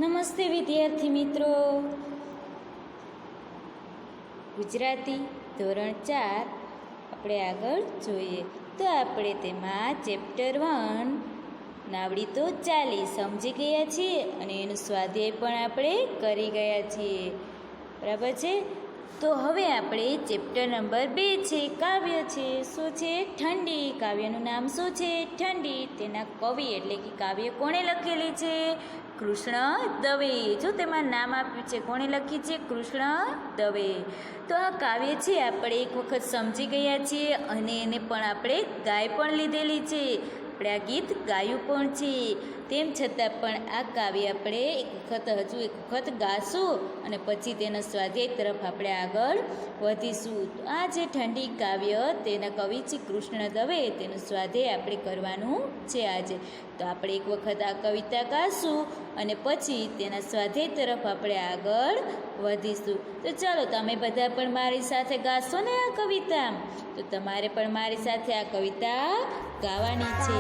નમસ્તે વિદ્યાર્થી મિત્રો. ગુજરાતી ધોરણ 4 આપણે આગળ જોઈએ તો આપણે તેમાં ચેપ્ટર 1 નાવડી તો ચાલી સમજી ગયા છીએ અને એનું સ્વાધ્યાય પણ આપણે કરી ગયા છીએ. બરાબર છે. તો હવે આપણે ચેપ્ટર નંબર 2 છે, કાવ્ય છે. શું છે? ઠંડી. કાવ્યનું નામ શું છે? ઠંડી. તેના કવિ એટલે કે કાવ્ય કોણે લખેલી છે? કૃષ્ણ દવે. જો તેમાં નામ આપ્યું છે, કોણે લખી છે? કૃષ્ણ દવે. તો આ કાવ્ય છે આપણે એક વખત સમજી ગયા છીએ અને એને પણ આપણે ગાઈ પણ લીધેલી છે. આપણે આ ગીત ગાયું પણ છે. તેમ છતાં પણ આ કાવ્ય આપણે હજુ એક વખત ગાશું અને પછી તેના સ્વાધ્યાય તરફ આપણે આગળ વધીશું. તો આ જે ઠંડી કાવ્ય તેના કવિ છે કૃષ્ણ દવે, તેનું સ્વાધ્યાય આપણે કરવાનું છે આજે. તો આપણે એક વખત આ કવિતા ગાશું અને પછી તેના સ્વાધ્યાય તરફ આપણે આગળ વધીશું. તો ચાલો, તમે બધા પણ મારી સાથે ગાશો ને આ કવિતા. તો તમારે પણ મારી સાથે આ કવિતા ગાવાની છે.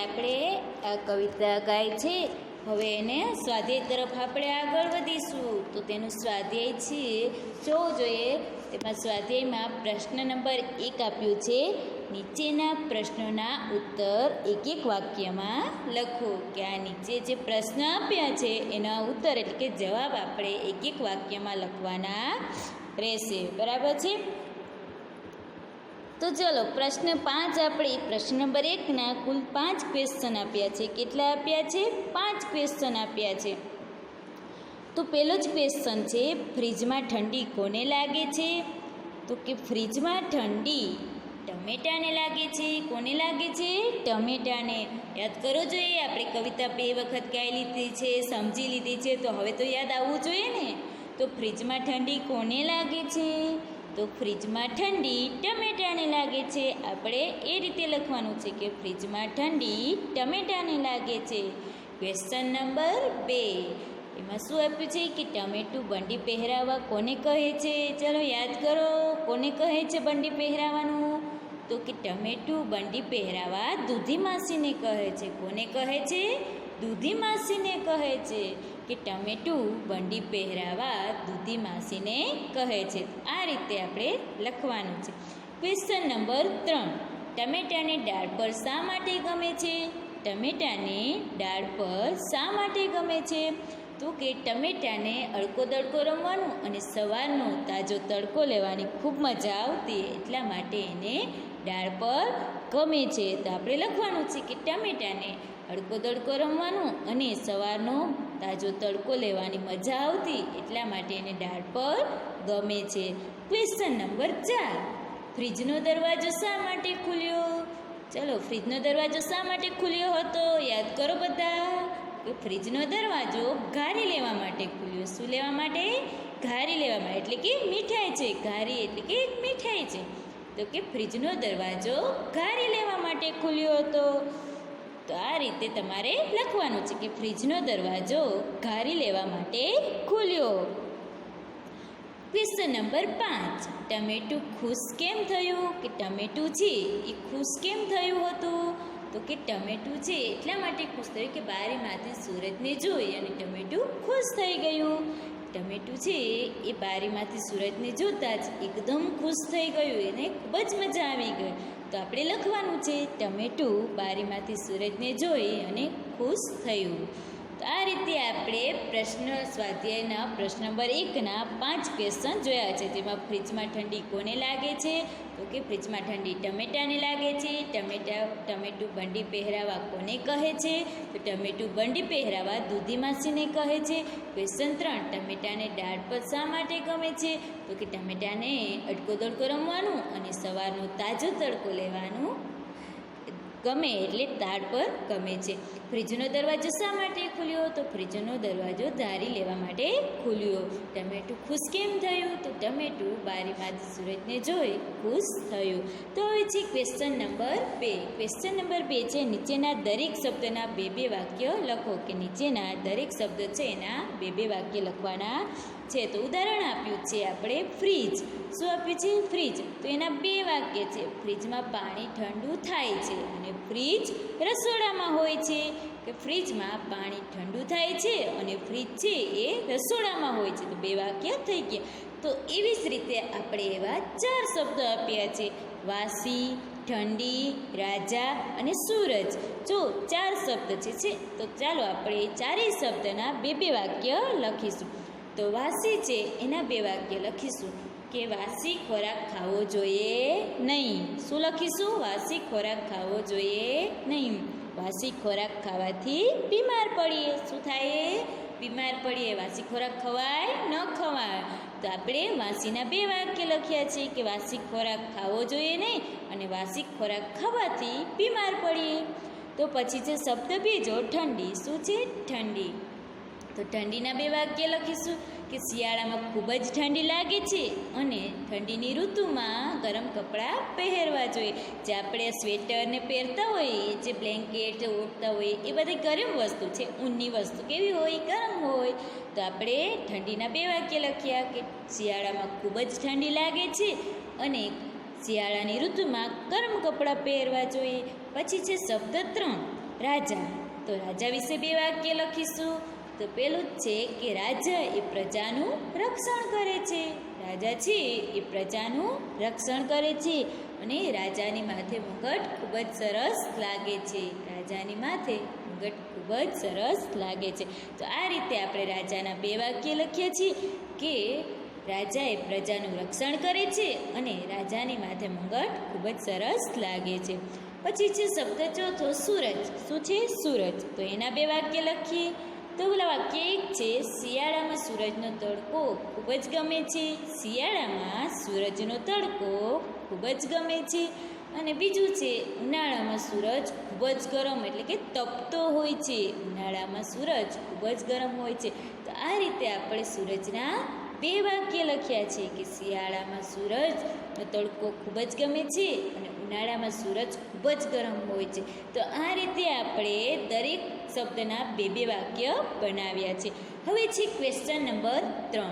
આપણે આ કવિતા ગાય છે. હવે એને સ્વાધ્યાય તરફ આપણે આગળ વધીશું. તો તેનું સ્વાધ્યાય છે જોવું જોઈએ. તેમાં સ્વાધ્યાયમાં પ્રશ્ન નંબર 1 આપ્યું છે. નીચેના પ્રશ્નોના ઉત્તર એક એક વાક્યમાં લખો. કે આ નીચે જે પ્રશ્ન આપ્યા છે એના ઉત્તર એટલે કે જવાબ આપણે એક એક વાક્યમાં લખવાના રહેશે. બરાબર છે. તો ચલો, પ્રશ્ન 5 આપણે પ્રશ્ન નંબર 1ના કુલ 5 ક્વેશ્ચન આપ્યા છે. કેટલા આપ્યા છે? 5 ક્વેશ્ચન આપ્યા છે. તો પહેલો જ ક્વેશ્ચન છે, ફ્રીજમાં ઠંડી કોને લાગે છે? તો કે ફ્રીજમાં ઠંડી ટમેટાને લાગે છે. કોને લાગે છે? ટમેટાને. યાદ કરવો જોઈએ. આપણે કવિતા 2 વખત ગાઈ લીધી છે, સમજી લીધી છે, તો હવે તો યાદ આવવું જોઈએ ને. તો ફ્રીજમાં ઠંડી કોને લાગે છે? તો ફ્રીજમાં ઠંડી ટમેટાને લાગે છે. આપણે એ રીતે લખવાનું છે કે ફ્રીજમાં ઠંડી ટમેટાને લાગે છે. ક્વેશ્ચન નંબર 2, એમાં શું આપ્યું છે કે ટમેટું બંડી પહેરાવવા કોને કહે છે? ચલો યાદ કરો, કોને કહે છે બંડી પહેરાવાનું? તો કે ટમેટું બંડી પહેરાવવા દૂધી માસીને કહે છે. કોને કહે છે? દૂધી માસીને કહે છે. કે ટમેટું બંડી પહેરાવા દૂધી માસીને કહે છે. આ રીતે આપણે લખવાનું છે. ક્વેશ્ચન નંબર 3, ટમેટાને ડાળ પર શા માટે ગમે છે? ટમેટાને ડાળ પર શા માટે ગમે છે? તો કે ટમેટાને અડકો દડકો રમવાનું અને સવારનો તાજો તડકો લેવાની ખૂબ મજા આવતી, એટલા માટે એને ડાળ પર ગમે છે. તો આપણે લખવાનું છે કે ટમેટાને હડકો દડકો રમવાનું અને સવારનો તાજો તડકો લેવાની મજા આવતી એટલા માટે એને ડાળ પર ગમે છે. ક્વેશ્ચન નંબર 4, ફ્રીજનો દરવાજો શા માટે ખુલ્યો? ચલો, ફ્રીજનો દરવાજો શા માટે ખુલ્યો હતો? યાદ કરો બધા. કે ફ્રીજનો દરવાજો ઘારી લેવા માટે ખુલ્યો. શું લેવા માટે? ઘારી લેવા માટે, એટલે કે મીઠાઈ છે. ઘારી એટલે કે મીઠાઈ છે. તો કે ફ્રીજનો દરવાજો ઘારી લેવા માટે ખુલ્યો હતો. તો આ રીતે તમારે લખવાનું છે કે ફ્રીજનો દરવાજો ઘારી લેવા માટે ખુલ્યો. ક્વેશ્ચન નંબર 5, ટમેટું ખુશ કેમ થયું? કે ટમેટું છે એ ખુશ કેમ થયું હતું? તો કે ટમેટું છે એટલા માટે ખુશ થયું કે બારીમાંથી સૂરજને જોઈ અને ટમેટું ખુશ થઈ ગયું. ટમેટું છે એ બારીમાંથી સૂરજને જોતાં જ એકદમ ખુશ થઈ ગયું, એને ખૂબ જ મજા આવી ગઈ. તો આપણે લખવાનું છે ટમેટું બારીમાંથી સૂરજને જોઈ અને ખુશ થયું. તો આ રીતે આપણે સ્વાધ્યાયના પ્રશ્ન નંબર 1ના 5 ક્વેશ્ચન જોયા છે. જેમાં ફ્રીજમાં ઠંડી કોને લાગે છે? તો કે ફ્રીજમાં ઠંડી ટમેટાને લાગે છે. ટમેટું બંડી પહેરાવા કોને કહે છે? તો ટમેટું બંડી પહેરાવા દૂધી માસીને કહે છે. ક્વેશ્ચન 3, ટમેટાને ડાળ પર શા માટે ગમે છે? તો કે ટમેટાને અડકો દડકો રમવાનું અને સવારનો તાજો તડકો લેવાનું ગમે એટલે ડાળ પર ગમે છે. ફ્રીજનો દરવાજો શા માટે ખુલ્યો? તો ફ્રીજનો દરવાજો ધારી લેવા માટે ખુલ્યો. ટમેટું ખુશ કેમ થયું? તો ટમેટું બારીમાંથી સૂરજને જોઈ ખુશ થયું. તો હવે છે ક્વેશ્ચન નંબર 2. ક્વેશ્ચન નંબર 2 છે નીચેના દરેક શબ્દના 2 વાક્ય લખો. કે નીચેના દરેક શબ્દ છે એના 2 વાક્ય લખવાના છે. તો ઉદાહરણ આપ્યું છે આપણે ફ્રીજ. શું આપ્યું છે? ફ્રીજ. તો એના 2 વાક્ય છે. ફ્રીજમાં પાણી ઠંડુ થાય છે અને ફ્રીજ રસોડામાં હોય છે. કે ફ્રીજમાં પાણી ઠંડુ થાય છે અને ફ્રીજ છે એ રસોડામાં હોય છે. તો 2 વાક્ય થઈ ગયા. તો એવી જ રીતે આપણે એવા 4 શબ્દો આપ્યા છે: વાસી, ઠંડી, રાજા અને સૂરજ. જો 4 શબ્દ છે. તો ચાલો આપણે ચારેય શબ્દના 2 વાક્ય લખીશું. તો વાસી છે એના 2 વાક્ય લખીશું કે વાસી ખોરાક ખાવો જોઈએ નહીં. શું લખીશું? વાસી ખોરાક ખાવો જોઈએ નહીં. વાસી ખોરાક ખાવાથી બીમાર પડીએ. શું થાય? બીમાર પડીએ. વાસી ખોરાક ખવાય ન ખવાય? તો આપણે વાસીના 2 વાક્ય લખ્યા છે કે વાસી ખોરાક ખાવો જોઈએ નહીં અને વાસી ખોરાક ખાવાથી બીમાર પડીએ. તો પછી છે શબ્દ બીજો ઠંડી. શું છે? ઠંડી. તો ઠંડીના 2 વાક્ય લખીશું કે શિયાળામાં ખૂબ જ ઠંડી લાગે છે અને ઠંડીની ઋતુમાં ગરમ કપડાં પહેરવા જોઈએ. જે આપણે સ્વેટરને પહેરતા હોઈએ, જે બ્લેન્કેટ ઓઢતા હોઈએ, એ બધી ગરમ વસ્તુ છે. ઊનની વસ્તુ કેવી હોય? ગરમ હોય. તો આપણે ઠંડીના 2 વાક્ય લખ્યા કે શિયાળામાં ખૂબ જ ઠંડી લાગે છે અને શિયાળાની ઋતુમાં ગરમ કપડાં પહેરવા જોઈએ. પછી છે શબ્દ 3 રાજા. તો રાજા વિશે 2 વાક્ય લખીશું. તો પેલું જ છે કે રાજા એ પ્રજાનું રક્ષણ કરે છે. રાજા છે એ પ્રજાનું રક્ષણ કરે છે અને રાજાની માથે મુગટ ખૂબ જ સરસ લાગે છે. રાજાની માથે મુગટ ખૂબ જ સરસ લાગે છે. તો આ રીતે આપણે રાજાના 2 વાક્ય લખીએ છીએ કે રાજા એ પ્રજાનું રક્ષણ કરે છે અને રાજાની માથે મુગટ ખૂબ જ સરસ લાગે છે. પછી છે શબ્દ ચોથો સૂરજ. શું છે? સૂરજ. તો એના 2 વાક્ય લખીએ. તો પેલા વાક્ય 1 છે શિયાળામાં સૂરજનો તડકો ખૂબ જ ગમે છે. શિયાળામાં સૂરજનો તડકો ખૂબ જ ગમે છે. અને બીજું છે ઉનાળામાં સૂરજ ખૂબ જ ગરમ એટલે કે તપતો હોય છે. ઉનાળામાં સૂરજ ખૂબ જ ગરમ હોય છે. તો આ રીતે આપણે સૂરજના 2 વાક્ય લખ્યા છે કે શિયાળામાં સૂરજનો તડકો ખૂબ જ ગમે છે અને ઉનાળામાં સૂરજ ખૂબ જ ગરમ હોય છે. તો આ રીતે આપણે દરેક શબ્દના 2 વાક્ય બનાવ્યા છે. હવે છે ક્વેશ્ચન નંબર 3.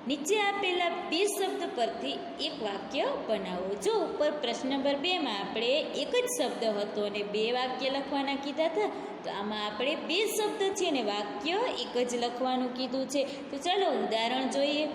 નીચે આપેલા 2 શબ્દ પરથી એક વાક્ય બનાવો. જો ઉપર પ્રશ્ન નંબર 2માં આપણે એક જ શબ્દ હતો અને 2 વાક્ય લખવાના કીધા હતા, તો આમાં આપણે 2 શબ્દ છે અને વાક્ય એક જ લખવાનું કીધું છે. તો ચાલો ઉદાહરણ જોઈએ.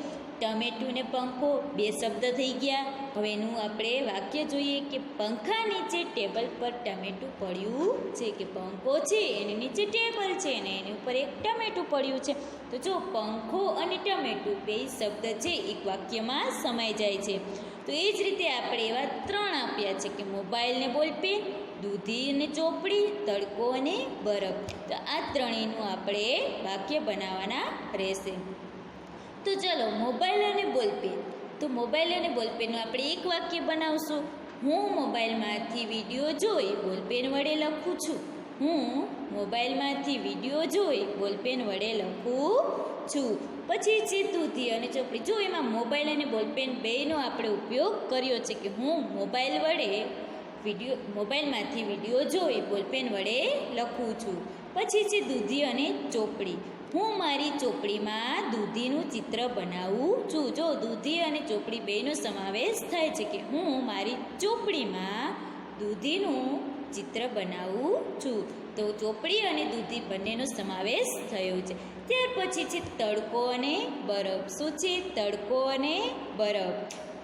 ટમેટું ને પંખો 2 શબ્દ થઈ ગયા. હવે એનું આપણે વાક્ય જોઈએ કે પંખા નીચે ટેબલ પર ટમેટું પડ્યું છે. કે પંખો છે એની નીચે ટેબલ છે અને એની ઉપર એક ટમેટું પડ્યું છે. તો જો પંખો અને ટમેટું 2 શબ્દ છે એક વાક્યમાં સમાઈ જાય છે. તો એ જ રીતે આપણે એવા 3 આપ્યા છે કે મોબાઈલ ને બોલપેન, દૂધી અને ચોપડી, તડકો અને બરફ. તો આ ત્રણેયનું આપણે વાક્ય બનાવવાના રહેશે. તો ચલો, મોબાઈલ અને બોલપેન. તો મોબાઈલ અને બોલપેનનું આપણે એક વાક્ય બનાવશું. હું મોબાઈલમાંથી વિડીયો જોઈ બોલપેન વડે લખું છું. હું મોબાઈલમાંથી વિડીયો જોઈ બોલપેન વડે લખું છું. પછી છે દૂધી અને ચોપડી. જો એમાં મોબાઈલ અને બોલપેન બેયનો આપણે ઉપયોગ કર્યો છે કે હું મોબાઈલમાંથી વિડીયો જોઈ બોલપેન વડે લખું છું. પછી છે દૂધી અને ચોપડી. હું મારી ચોપડીમાં દૂધીનું ચિત્ર બનાવું છું. જો દૂધી અને ચોપડી બેયનો સમાવેશ થાય છે કે હું મારી ચોપડીમાં દૂધીનું ચિત્ર બનાવું છું. તો ચોપડી અને દૂધી બંનેનો સમાવેશ થયો છે. ત્યાર પછી છે તડકો અને બરફ. શું છે? તડકો અને બરફ.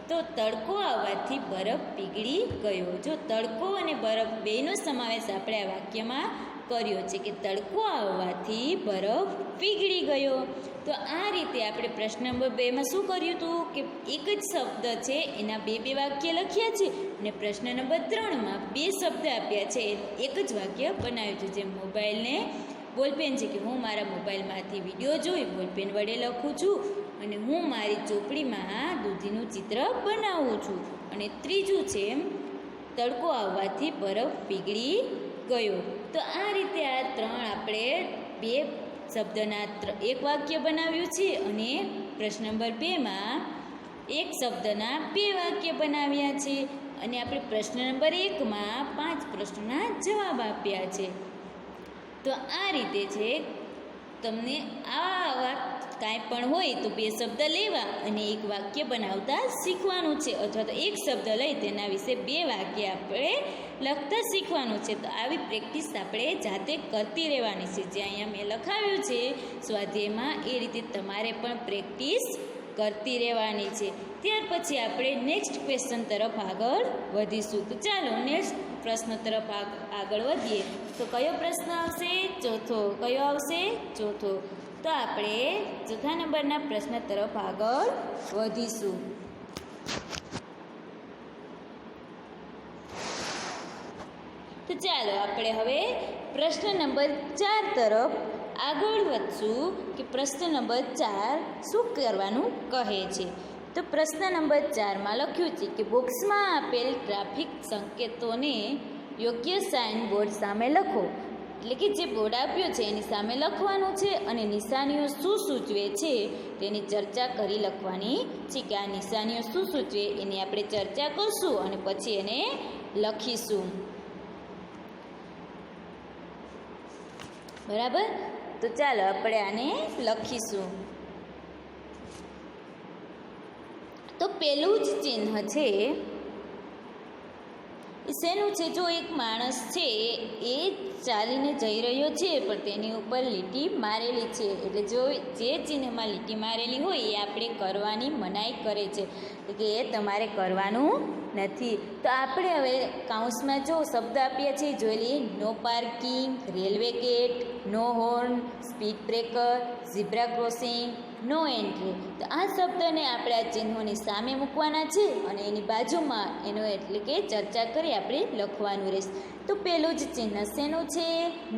તો તડકો આવવાથી બરફ પીગળી ગયો. જો તડકો અને બરફ બેયનો સમાવેશ આપણે આ વાક્યમાં કર્યો છે કે તડકો આવવાથી બરફ પીગળી ગયો. તો આ રીતે આપણે પ્રશ્ન નંબર 2માં શું કર્યું હતું કે એક જ શબ્દ છે એના બે વાક્ય લખ્યા છે, અને પ્રશ્ન નંબર 3માં 2 શબ્દ આપ્યા છે એક જ વાક્ય બનાવ્યું છે. જેમ મોબાઈલને બોલપેન છે કે હું મારા મોબાઈલમાંથી વિડીયો જોઈ બોલપેન વડે લખું છું, અને હું મારી ચોપડીમાં દૂધીનું ચિત્ર બનાવું છું. અને ત્રીજું છે તડકો આવવાથી બરફ પીગળી ગયો. તો આ રીતે આ 3 આપણે 2 શબ્દના એક વાક્ય બનાવ્યું છે, અને પ્રશ્ન નંબર 2માં એક શબ્દના 2 વાક્ય બનાવ્યા છે, અને આપણે પ્રશ્ન નંબર 1માં 5 પ્રશ્નોના જવાબ આપ્યા છે. તો આ રીતે છે તમને આવા કાંઈ પણ હોય તો 2 શબ્દ લેવા અને એક વાક્ય બનાવતા શીખવાનું છે, અથવા તો એક શબ્દ લઈ તેના વિશે 2 વાક્ય આપણે લખતા શીખવાનું છે. તો આવી પ્રેક્ટિસ આપણે જાતે કરતી રહેવાની છે. જે અહીંયા મેં લખાવ્યું છે સ્વાધ્યાયમાં એ રીતે તમારે પણ પ્રેક્ટિસ કરતી રહેવાની છે. ત્યાર પછી આપણે નેક્સ્ટ ક્વેશ્ચન તરફ આગળ વધીશું. તો ચાલો નેક્સ્ટ પ્રશ્ન તરફ આગળ વધીએ. તો કયો પ્રશ્ન આવશે? ચોથો. કયો આવશે? ચોથો. તો આપણે ચોથા નંબરના પ્રશ્ન તરફ આગળ વધીશું. તો ચાલો આપણે હવે પ્રશ્ન નંબર 4 તરફ આગળ વધશું કે પ્રશ્ન નંબર 4 શું કરવાનું કહે છે. તો પ્રશ્ન નંબર 4માં લખ્યું છે કે બોક્સમાં આપેલ ટ્રાફિક સંકેતોને યોગ્ય સાઇન બોર્ડ સામે લખો. એટલે કે જે બોર્ડ આપ્યો છે એની સામે લખવાનું છે, અને નિશાનીઓ શું સૂચવે છે તેની ચર્ચા કરી લખવાની છે. કે આ નિશાનીઓ શું સૂચવે એની આપણે ચર્ચા કરશું અને પછી એને લખીશું. બરાબર? તો ચાલો આપણે આને લખીશું. તો પેલું જ ચિહ્ન છે એ શેનું છે? જો એક માણસ છે એ ચાલીને જઈ રહ્યો છે પણ તેની ઉપર લીટી મારેલી છે, એટલે જો જે ચિહ્નમાં લીટી મારેલી હોય એ આપણે કરવાની મનાઈ કરે છે, કે એ તમારે કરવાનું નથી. તો આપણે હવે કાઉન્સમાં જો શબ્દ આપ્યા છે જોઈ લઈએ. No parking, railway gate, no horn, speed breaker, zebra crossing, no entry. તો આ શબ્દને આપણે આ ચિહ્નોની સામે મૂકવાના છે અને એની બાજુમાં એનો એટલે કે ચર્ચા કરી આપણે લખવાનું રહેશે. તો પેલું જ ચિહ્ન શેનું છે?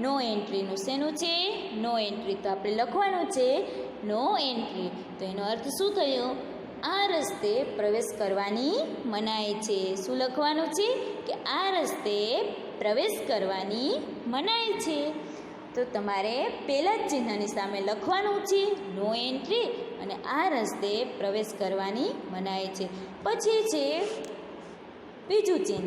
નો એન્ટ્રીનું. શેનું છે? No entry. તો આપણે લખવાનું છે નો એન્ટ્રી. તો એનો અર્થ શું થયો? આ રસ્તે પ્રવેશ કરવાની મનાઈ છે. શું લખવાનું છે? કે આ રસ્તે પ્રવેશ કરવાની મનાઈ છે. તો તમારે પહેલાં જ ચિહ્નની સામે લખવાનું છે નો એન્ટ્રી, અને આ રસ્તે પ્રવેશ કરવાની મનાઈ છે. પછી છે બીજું ચિહ્ન.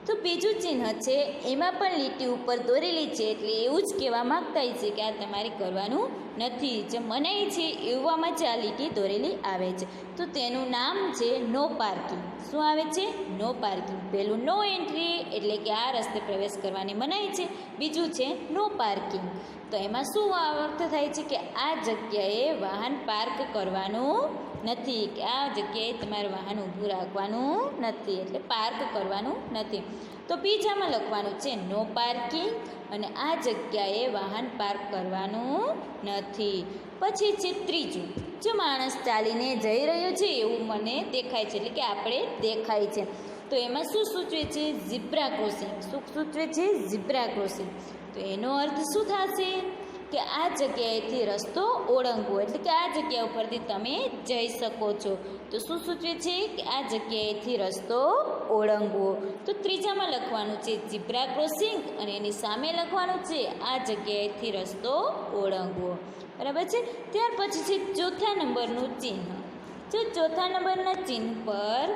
તો બીજું ચિહ્ન છે એમાં પણ લીટી ઉપર દોરેલી છે, એટલે એવું જ કહેવા માગતા છે કે આ તમારે કરવાનું નથી. જે મનાઈ છે એવામાં જ આ લીટી દોરેલી આવે છે. તો તેનું નામ છે નો પાર્કિંગ. શું આવે છે? No parking. પહેલું નો એન્ટ્રી એટલે કે આ રસ્તે પ્રવેશ કરવાની મનાઈ છે. બીજું છે નો પાર્કિંગ. તો એમાં શું અર્થ થાય છે? કે આ જગ્યાએ વાહન પાર્ક કરવાનું નથી, કે આ જગ્યાએ તમારે વાહન ઊભું રાખવાનું નથી, એટલે પાર્ક કરવાનું નથી. તો બીજામાં લખવાનું છે નો પાર્કિંગ, અને આ જગ્યાએ વાહન પાર્ક કરવાનું નથી. પછી છે ત્રીજું, જો માણસ ચાલીને જઈ રહ્યો છે એવું મને દેખાય છે, એટલે કે આપણે દેખાય છે, તો એમાં શું સૂચવે છે? Zebra crossing. શું સૂચવે છે? Zebra crossing. તો એનો અર્થ શું થશે? કે આ જગ્યાએથી રસ્તો ઓળંગવો, એટલે કે આ જગ્યા ઉપરથી તમે જઈ શકો છો. તો શું સૂચવે છે? કે આ જગ્યાએથી રસ્તો ઓળંગવો. તો ત્રીજામાં લખવાનું છે ઝીબ્રા ક્રોસિંગ, અને એની સામે લખવાનું છે આ જગ્યાએથી રસ્તો ઓળંગવો. બરાબર છે. ત્યાર પછી છે ચોથા નંબરનું ચિહ્ન. જો ચોથા નંબરના ચિહ્ન પર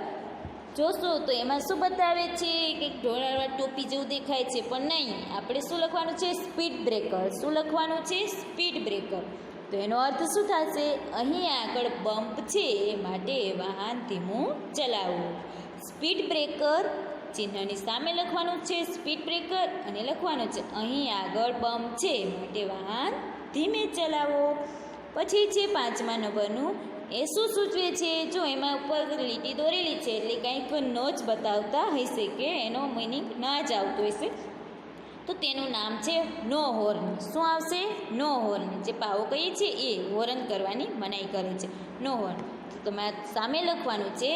જોશો તો એમાં શું બતાવે છે? કે ઢોળાવાળા ટોપી જેવું દેખાય છે, પણ નહીં. આપણે શું લખવાનું છે? Speed breaker. શું લખવાનું છે? Speed breaker. તો એનો અર્થ શું થશે? અહીં આગળ બમ્પ છે માટે વાહન ધીમું ચલાવવું. સ્પીડ બ્રેકર ચિહ્નની સામે લખવાનું છે સ્પીડ બ્રેકર, અને લખવાનું છે અહીં આગળ બમ્પ છે માટે વાહન ધીમે ચલાવો. પછી છે પાંચમા નંબરનું, એ શું સૂચવે છે? જો એમાં ઉપર લીટી દોરેલી છે એટલે કંઈક નો જ બતાવતા હશે, કે એનો મિનિંગ ના જ આવતો હશે. તો તેનું નામ છે નો હોર્ન. શું આવશે? નો હોર્ન. જે પાવો કહીએ છીએ એ હોર્ન કરવાની મનાઈ કરે છે, નો હોર્ન. તો તમારે સામે લખવાનું છે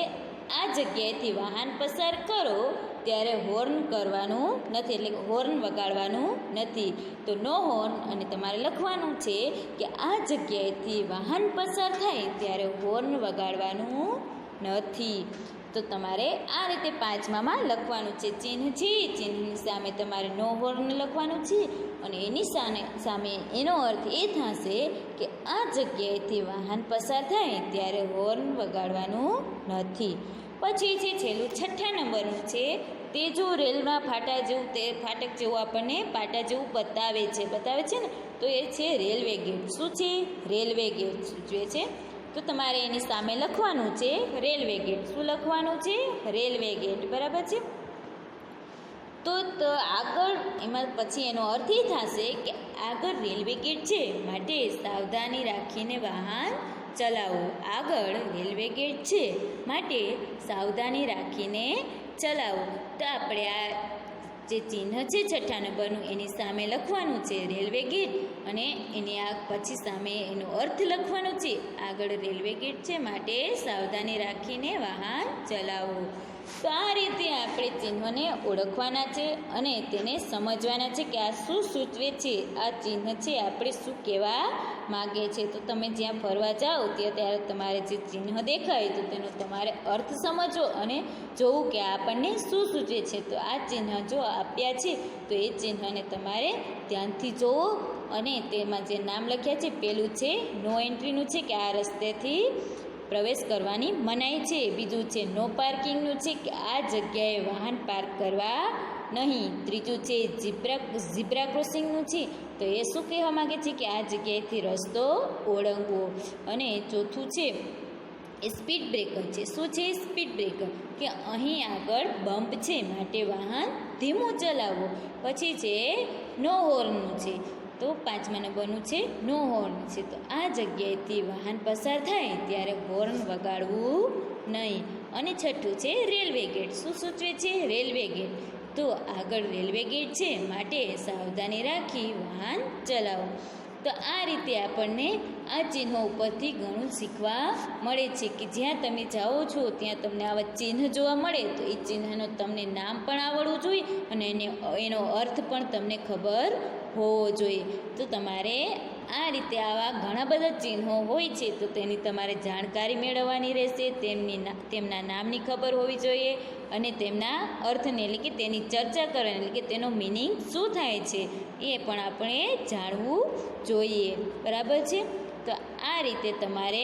આ જગ્યાએથી વાહન પસાર કરો ત્યારે હોર્ન કરવાનું નથી, એટલે હોર્ન વગાડવાનું નથી. તો નો હોર્ન, અને તમારે લખવાનું છે કે આ જગ્યાએથી વાહન પસાર થાય ત્યારે હોર્ન વગાડવાનું નથી. તો તમારે આ રીતે પાંચમામાં લખવાનું છે. ચિહ્ન છે, ચિહ્નની સામે તમારે નો હોર્ન લખવાનું છે, અને એની સામે એનો અર્થ એ થશે કે આ જગ્યાએથી વાહન પસાર થાય ત્યારે હોર્ન વગાડવાનું નથી. પછી છે છેલ્લું છઠ્ઠા નંબરનું છે, તે જો રેલના ફાટા જેવું, તે ફાટક જેવું આપણને પાટા જેવું બતાવે છે ને, તો એ છે રેલવે ગેટ. શું છે? રેલવે ગેટ સૂચવે છે. તો તમારે એની સામે લખવાનું છે રેલવે ગેટ. શું લખવાનું છે? Railway gate. બરાબર છે. તો આગળ એમાં પછી એનો અર્થ એ થશે કે આગળ રેલવે ગેટ છે માટે સાવધાની રાખીને વાહન ચલાવો. આગળ રેલવે ગેટ છે માટે સાવધાની રાખીને ચલાવો. તો આપણે આ જે ચિહ્ન છે છઠ્ઠા નંબરનું એની સામે લખવાનું છે રેલવે ગેટ, અને એની આ પછી સામે એનો અર્થ લખવાનો છે આગળ રેલવે ગેટ છે માટે સાવધાની રાખીને વાહન ચલાવો. તો આ રીતે આપણે ચિહ્નોને ઓળખવાના છે અને તેને સમજવાના છે કે આ શું સૂચવે છે, આ ચિહ્ન છે આપણે શું કહેવા માગે છે. તો તમે જ્યાં ફરવા જાઓ ત્યારે તમારે જે ચિહ્ન દેખાય તો તેનો તમારે અર્થ સમજવો અને જોવું કે આપણને શું સૂચવે છે. તો આ ચિહ્ન જો આપ્યા છે તો એ ચિહ્નને તમારે ધ્યાનથી જોવો, અને તેમાં જે નામ લખ્યા છે પેલું છે નો એન્ટ્રીનું છે કે આ રસ્તેથી પ્રવેશ કરવાની મનાઈ છે. બીજું છે નો પાર્કિંગનું છે કે આ જગ્યાએ વાહન પાર્ક કરવા નહીં. ત્રીજું છે ઝીબ્રા ક્રોસિંગનું છે, તો એ શું કહેવા માગે છે કે આ જગ્યાએથી રસ્તો ઓળંગવો. અને ચોથું છે એ સ્પીડ બ્રેકર છે. શું છે? સ્પીડ બ્રેકર, કે અહીં આગળ બમ્પ છે માટે વાહન ધીમું ચલાવવું. પછી છે નો હોર્નનું છે, તો પાંચમા નંબરનું છે નો હોર્ન છે. તો આ જગ્યાએથી વાહન પસાર થાય ત્યારે હોર્ન વગાડવું નહીં. અને છઠ્ઠું છે રેલવે ગેટ. શું સૂચવે છે? Railway gate. તો આગળ રેલવે ગેટ છે માટે સાવધાની રાખી વાહન ચલાવો. તો આ રીતે આપણને આ ચિહ્નો ઉપરથી ઘણું શીખવા મળે છે કે જ્યાં તમે જાઓ છો ત્યાં તમને આવા ચિહ્ન જોવા મળે તો એ ચિહ્નનો તમને નામ પણ આવડવું જોઈએ અને એનો અર્થ પણ તમને ખબર હોવો જોઈએ. તો તમારે આ રીતે આવા ઘણા બધા ચિહ્નો હોય છે તો તેની તમારે જાણકારી મેળવવાની રહેશે. તેમના નામની ખબર હોવી જોઈએ અને તેમના અર્થને એટલે કે તેની ચર્ચા કરવાની એટલે કે તેનો મિનિંગ શું થાય છે એ પણ આપણે જાણવું જોઈએ. બરાબર છે. તો આ રીતે તમારે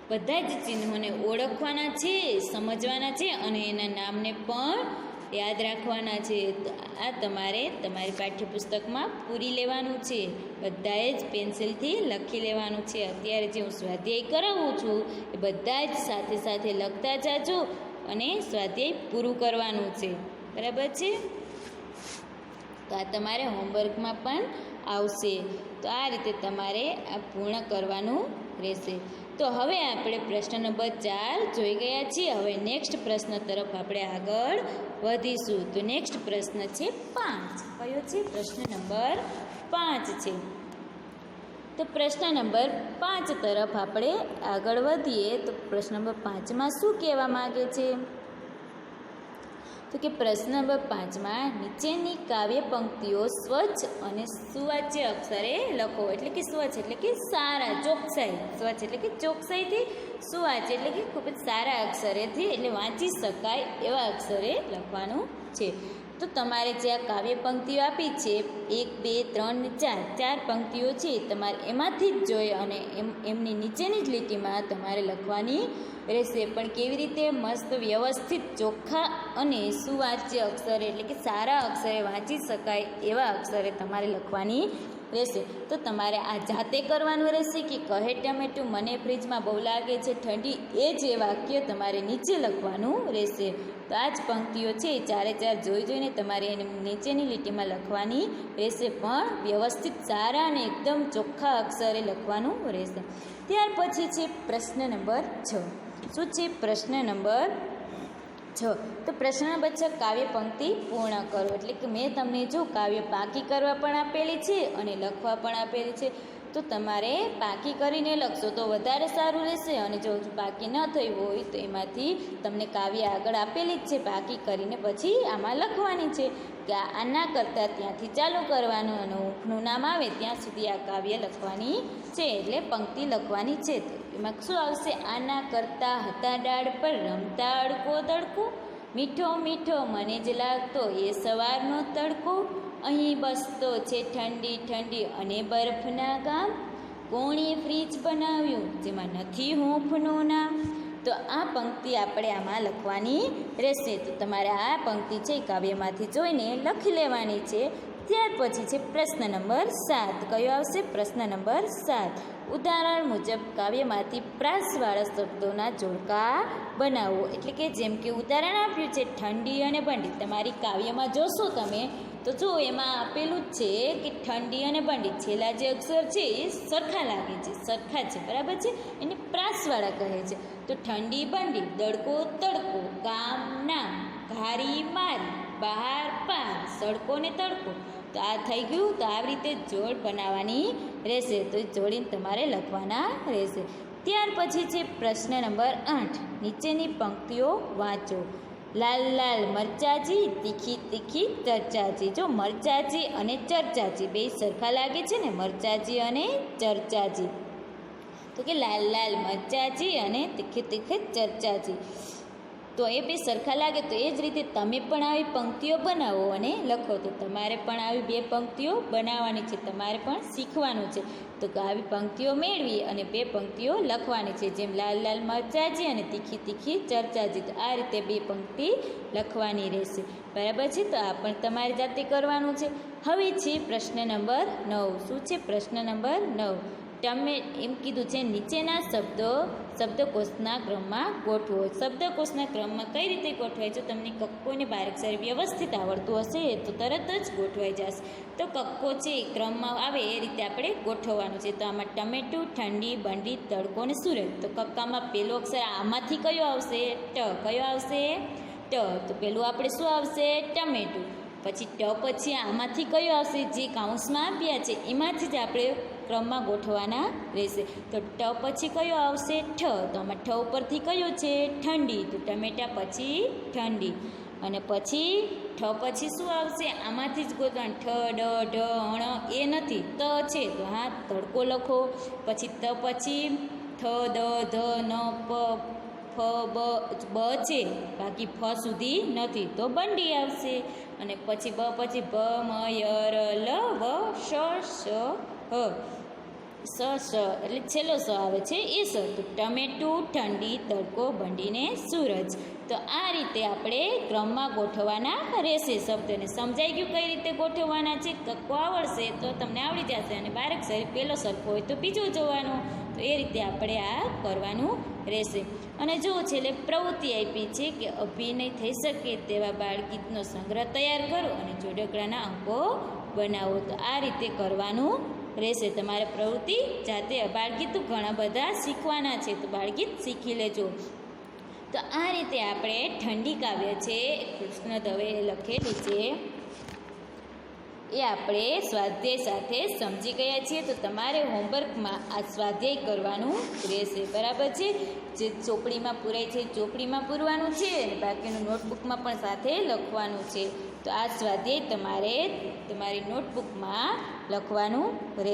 બધા જ ચિહ્નોને ઓળખવાના છે, સમજવાના છે અને એના નામને પણ યાદ રાખવાના છે. તો આ તમારે તમારી પાઠ્યપુસ્તકમાં પૂરી લેવાનું છે. બધાએ જ પેન્સિલથી લખી લેવાનું છે. અત્યારે જે હું સ્વાધ્યાય કરાવું છું એ બધા જ સાથે સાથે લખતા જાજો અને સ્વાધ્યાય પૂરું કરવાનું છે. બરાબર છે. તો આ તમારે હોમવર્કમાં પણ આવશે. તો આ રીતે તમારે આ પૂર્ણ કરવાનું રહેશે. તો હવે આપણે પ્રશ્ન નંબર 4 જોઈ ગયા છીએ. હવે નેક્સ્ટ પ્રશ્ન તરફ આપણે આગળ વધીશું. તો નેક્સ્ટ પ્રશ્ન છે 5. કયો છે? પ્રશ્ન નંબર 5 છે. તો પ્રશ્ન નંબર 5 તરફ આપણે આગળ વધીએ. તો પ્રશ્ન નંબર 5માં શું કહેવા માગે છે? તો કે પ્રશ્ન નંબર 5માં નીચેની કાવ્ય પંક્તિઓ સ્વચ્છ અને સુવાચ્ય અક્ષરે લખો. એટલે કે સ્વચ્છ એટલે કે સારા, ચોકસાઈ. સ્વચ્છ એટલે કે ચોકસાઈથી, સુવાચ્ય એટલે કે ખૂબ જ સારા અક્ષરેથી, એટલે વાંચી શકાય એવા અક્ષરે લખવાનું છે. તો તમારે જે આ કાવ્ય પંક્તિઓ આપી છે 1, 2, 3 ને 4 પંક્તિઓ છે, તમારે એમાંથી જ જોઈ અને એમની નીચેની જ લીટીમાં તમારે લખવાની રહેશે. પણ કેવી રીતે? મસ્ત વ્યવસ્થિત ચોખ્ખા અને સુવાચ્ય અક્ષરે એટલે કે સારા અક્ષરે વાંચી શકાય એવા અક્ષરે તમારે લખવાની રહેશે. તો તમારે આ જાતે કરવાનું રહેશે કે કહે ટમેટું મને ફ્રીજમાં બહુ લાગે છે ઠંડી, એ જે વાક્ય તમારે નીચે લખવાનું રહેશે. તો આ જ પંક્તિઓ છે 4 જોઈને તમારે એની નીચેની લીટીમાં લખવાની રહેશે, પણ વ્યવસ્થિત સારા અને એકદમ ચોખ્ખા અક્ષરે લખવાનું રહેશે. ત્યાર પછી છે પ્રશ્ન નંબર 6. શું છે? પ્રશ્ન નંબર 6. તો પ્રશ્ન નંબર 6 કાવ્ય પંક્તિ પૂર્ણ કરો. એટલે કે મેં તમને જો કાવ્ય પાકી કરવા પણ આપેલી છે અને લખવા પણ આપેલી છે. તો તમારે પાકી કરીને લખશો તો વધારે સારું રહેશે. અને જો પાકી ન થઈ હોય તો એમાંથી તમને કાવ્ય આગળ આપેલી જ છે, પાકી કરીને પછી આમાં લખવાની છે કે આના કરતાં ત્યાંથી ચાલુ કરવાનું અને ઊંઘનું નામ આવે ત્યાં સુધી આ કાવ્ય લખવાની છે, એટલે પંક્તિ લખવાની છે. એમાં શું આવશે? આના કરતાં હતા ડાળ પર રમતા અડકો દડકો, મીઠો મીઠો મને જ લાગતો એ સવારનો તડકો, અહીં બસતો છે ઠંડી ઠંડી અને બરફના ગામ, કોણે ફ્રીજ બનાવ્યું જેમાં નથી હૂંફનું નામ. તો આ પંક્તિ આપણે આમાં લખવાની રહેશે. તો તમારે આ પંક્તિ છે કાવ્યમાંથી જોઈને લખી લેવાની છે. ત્યાર પછી છે પ્રશ્ન નંબર 7. કયો આવશે? પ્રશ્ન નંબર 7. ઉદાહરણ મુજબ કાવ્યમાંથી પ્રાસવાળા શબ્દોના જોડકા બનાવો. એટલે કે જેમ કે ઉદાહરણ આપ્યું છે ઠંડી અને બંડી. તમારી કાવ્યમાં જોશો તમે તો જો એમાં આપેલું જ છે કે ઠંડી અને બંડી, છેલ્લા જે અક્ષર છે એ સરખા લાગે છે, સરખા છે, બરાબર છે, એને પ્રાસવાળા કહે છે. તો ઠંડી બંડી, દડકો તડકો, ગામ નામ, ઘારી મારી, બહાર પાર, સડકો ને તડકો. તો આ થઈ ગયું. તો આવી રીતે જોડ બનાવવાની રહેશે. તો જોડીને તમારે લખવાના રહેશે. ત્યાર પછી છે પ્રશ્ન નંબર 8. નીચેની પંક્તિઓ વાંચો. લાલ લાલ મરચાજી, તીખી તીખી ચર્ચાજી. જો મરચાજી અને ચર્ચાજી બે સરખા લાગે છે ને, મરચાજી અને ચર્ચાજી. તો કે લાલ લાલ મરચાજી અને તીખી તીખી ચર્ચાજી. તો એ બે સરખા લાગે. તો એ જ રીતે તમે પણ આવી પંક્તિઓ બનાવો અને લખો. તો તમારે પણ આવી 2 પંક્તિઓ બનાવવાની છે, તમારે પણ શીખવાનું છે. તો આવી પંક્તિઓ મેળવી અને 2 પંક્તિઓ લખવાની છે, જેમ લાલ લાલ મરચાજી અને તીખી તીખી ચર્ચાજી. તો આ રીતે 2 પંક્તિ લખવાની રહેશે, બરાબર છે. તો આ પણ તમારે જાતે કરવાનું છે. હવે છે પ્રશ્ન નંબર 9. શું છે? પ્રશ્ન નંબર 9. તમે એમ કીધું છે નીચેના શબ્દો શબ્દકોશના ક્રમમાં ગોઠવો. શબ્દકોશના ક્રમમાં કઈ રીતે ગોઠવાય? જો તમને કક્કોને બારીકસારી વ્યવસ્થિત આવડતું હશે તો તરત જ ગોઠવાઈ જશે. તો કક્કો છે એ ક્રમમાં આવે એ રીતે આપણે ગોઠવવાનું છે. તો આમાં ટમેટું, ઠંડી, બંડી, તડકો અને સૂરજ. તો કક્કામાં પહેલો અક્ષર આમાંથી કયો આવશે? ટ. કયો આવશે? ટ. તો પહેલું આપણે શું આવશે? ટમેટું. પછી ટ પછી આમાંથી કયો આવશે? જે કાઉન્સમાં આપ્યા છે એમાંથી જ આપણે ક્રમમાં ગોઠવવાના રહેશે. તો ટ પછી કયો આવશે? ઠ. તો આમાં ઠ ઉપરથી કયો છે? ઠંડી. તો ટમેટા પછી ઠંડી. અને પછી ઠ પછી શું આવશે? આમાંથી જ ગોતવાનું. ઠ, ડ, ઢ, ણ એ નથી, ત છે. તો હા તડકો લખો. પછી ત પછી થ, દ, ધ, ન, પ, ફ, બ છે, બાકી ફ સુધી નથી, તો બંડી આવશે. અને પછી બ પછી ભ, મ, ય, ર, લ, વ, શ, સ, હ. સ એટલે છેલ્લો સ આવે છે એ સ. તો ટમેટું, ઠંડી, તડકો, બંડીને સૂરજ. તો આ રીતે આપણે ક્રમમાં ગોઠવવાના રહેશે શબ્દને. સમજાઈ ગયું કઈ રીતે ગોઠવવાના છે? કક્કો આવડશે તો તમને આવડી જશે, અને બારીકસારી પહેલો સરખો હોય તો બીજો જોવાનું. તો એ રીતે આપણે આ કરવાનું રહેશે. અને જો છેલ્લે પ્રવૃત્તિ આપી છે કે અભિનય થઈ શકે તેવા બાળગીતનો સંગ્રહ તૈયાર કરો અને જોડકડાના અંકો બનાવો. તો આ રીતે કરવાનું રહેશે. તમારે પ્રવૃત્તિ જાતે બાળગીત ઘણા બધા શીખવાના છે, તો બાળગીત શીખી લેજો. તો આ રીતે આપણે ઠંડી કાવ્ય છે કૃષ્ણ દવે લખેલું છે એ આપણે સ્વાધ્યાય સાથે સમજી ગયા છીએ. તો તમારે હોમવર્કમાં આ સ્વાધ્યાય કરવાનું રહેશે, બરાબર છે. જે ચોપડીમાં પૂરાય છે ચોપડીમાં પૂરવાનું છે અને બાકીનું નોટબુકમાં પણ સાથે લખવાનું છે. તો આ સ્વાધ્યાય તમારે તમારી નોટબુકમાં લખવાનું રહેશે.